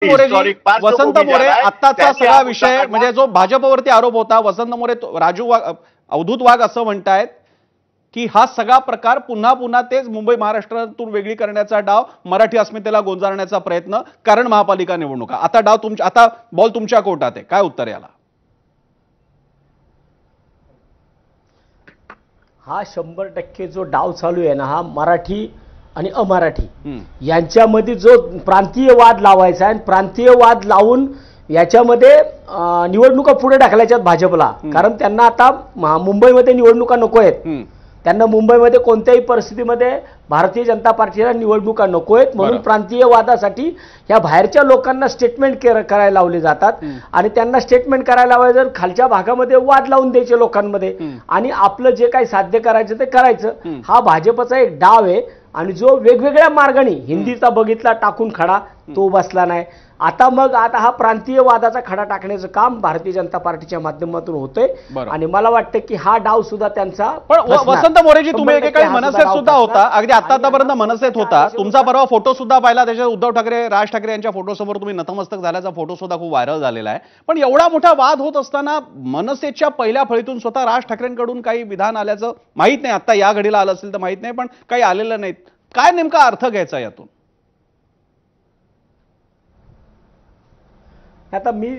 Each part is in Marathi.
मोरेजी, वसंत मोरे आत्ताचा सगळा विषय म्हणजे जो भाजपवरती आरोप होता, वसंत मोरे अवधूत वाघ असं म्हणतायत की हा सगळा प्रकार पुन्हा पुन्हा तेच मुंबई महाराष्ट्रातून वेगळी करण्याचा डाव, मराठी अस्मितेला गोंजारण्याचा प्रयत्न, कारण महापालिका निवडणुका. आता डाव तुमच्या, आता बॉल तुमच्या कोर्टात आहे. काय उत्तर याला? हा 100% जो डाव चालू आहे ना, हा मराठी आणि अमराठी यांच्यामध्ये जो प्रांतीय वाद लावायचा आहे, प्रांतीय वाद लावून याच्यामध्ये निवडणुका पुढे ढकलायच्यात भाजपला. कारण त्यांना आता मुंबईमध्ये निवडणुका नको आहेत. त्यांना मुंबईमध्ये कोणत्याही परिस्थितीमध्ये भारतीय जनता पार्टीला निवडणुका नको आहेत, म्हणून प्रांतीय वादासाठी या बाहेरच्या लोकांना स्टेटमेंट करायला लावले जातात. आणि त्यांना स्टेटमेंट करायला लावायचं, खालच्या भागामध्ये वाद लावून द्यायचे लोकांमध्ये आणि आपलं जे काही साध्य करायचं ते करायचं. हा भाजपचा एक डाव आहे. आणि जो वेगवेगळ्या मार्गाने हिंदीचा बघितला टाकून खडा, तो बसला नाही. आता हा प्रांतीय वादाचा खडा टाकण्याचं काम भारतीय जनता पार्टीच्या माध्यमातून होतंय. आणि मला वाटतं की हा डाव सुद्धा त्यांचा. पण वसंत मोरेजी, तुम्ही एकेकाळी मनसेत सुद्धा होता, अगदी आतापर्यंत मनसेत होता. तुमचा परवा फोटो सुद्धा पाहिला, त्याच्यात उद्धव ठाकरे, राज ठाकरे यांच्या फोटोसमोर तुम्ही नतमस्तक झाल्याचा फोटो सुद्धा खूप व्हायरल झालेला आहे. पण एवढा मोठा वाद होत असताना मनसेच्या पहिल्या फळीतून स्वतः राज ठाकरेंकडून काही विधान आल्याचं माहित नाही. आता या घडीला आलं असेल तर माहित नाही, पण काही आलेलं नाहीत. काय नेमका अर्थ घ्यायचा यातून? आता मी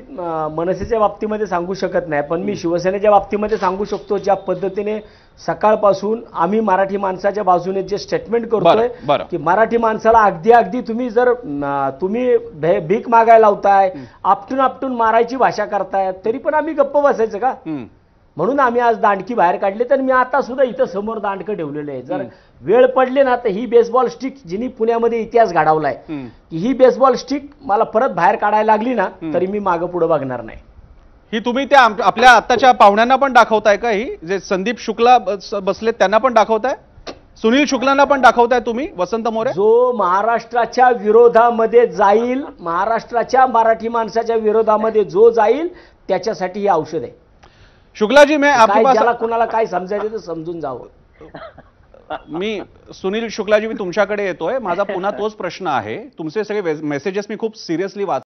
मनसेच्या बाबतीमध्ये सांगू शकत नाही, पण मी शिवसेनेच्या बाबतीमध्ये सांगू शकतो. ज्या पद्धतीने सकाळपासून आम्ही मराठी माणसाच्या बाजूने जे स्टेटमेंट करतोय की मराठी माणसाला अगदी तुम्ही भीक मागायला लावताय, आपटून मारायची भाषा करताय, तरी पण आम्ही गप्प बसायचं का? म्हणून आम्ही आज दांडकी बाहेर काढली. तर मी आता सुद्धा इथं समोर दांडकं ठेवलेलं आहे. जर वेळ पडली ना तर ही बेसबॉल स्टिक, जिनी पुण्यामध्ये इतिहास घडवलाय, की ही बेसबॉल स्टिक मला परत बाहेर काढायला लागली ना तरी मी मागं पुढे बघणार नाही. ही तुम्ही त्या आपल्या आत्ताच्या पाहुण्यांना पण दाखवताय का? ही जे संदीप शुक्ला बसलेत त्यांना पण दाखवताय, सुनील शुक्लांना पण दाखवताय तुम्ही, वसंत मोरे? जो महाराष्ट्राच्या विरोधामध्ये जाईल, महाराष्ट्राच्या मराठी माणसाच्या विरोधामध्ये जो जाईल, त्याच्यासाठी हे औषध आहे. शुक्ला जी, मैं आपके पास, ज्याला कुणाला काय समजायचं तर समजून जावं. मी सुनील शुक्लाजी, मी तुमच्याकडे येतोय. माझा पुन्हा तोच प्रश्न आहे. तुमचे सगळे मेसेजेस मी खूप सिरियसली